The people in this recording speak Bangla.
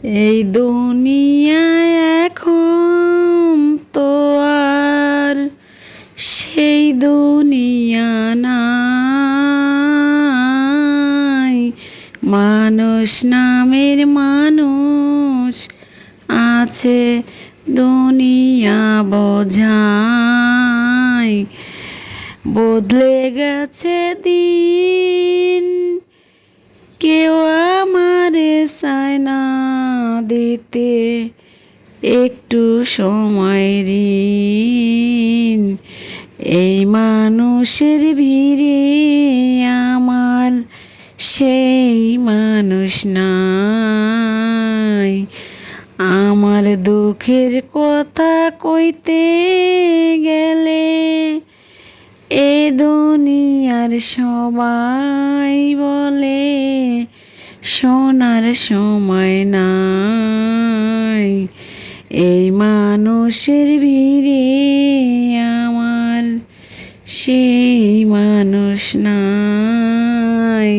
এই দুনিয়ায় এখন তো আর সেই দুনিয়া নাই। মানুষ নামের মানুষ আছে, দুনিয়া বোঝায়। বদলে গেছে দিন, কেউ আমারে চায় না দিতে একটু সময় ঋণ। এই মানুষের ভিড়ে আমার সেই মানুষ নাই। আমার দুঃখের কথা কইতে গেলে এ দুনিয়ার সবাই বলে শোনার সময় নাই। এই মানুষের ভিড়ে আমার সেই মানুষ নাই।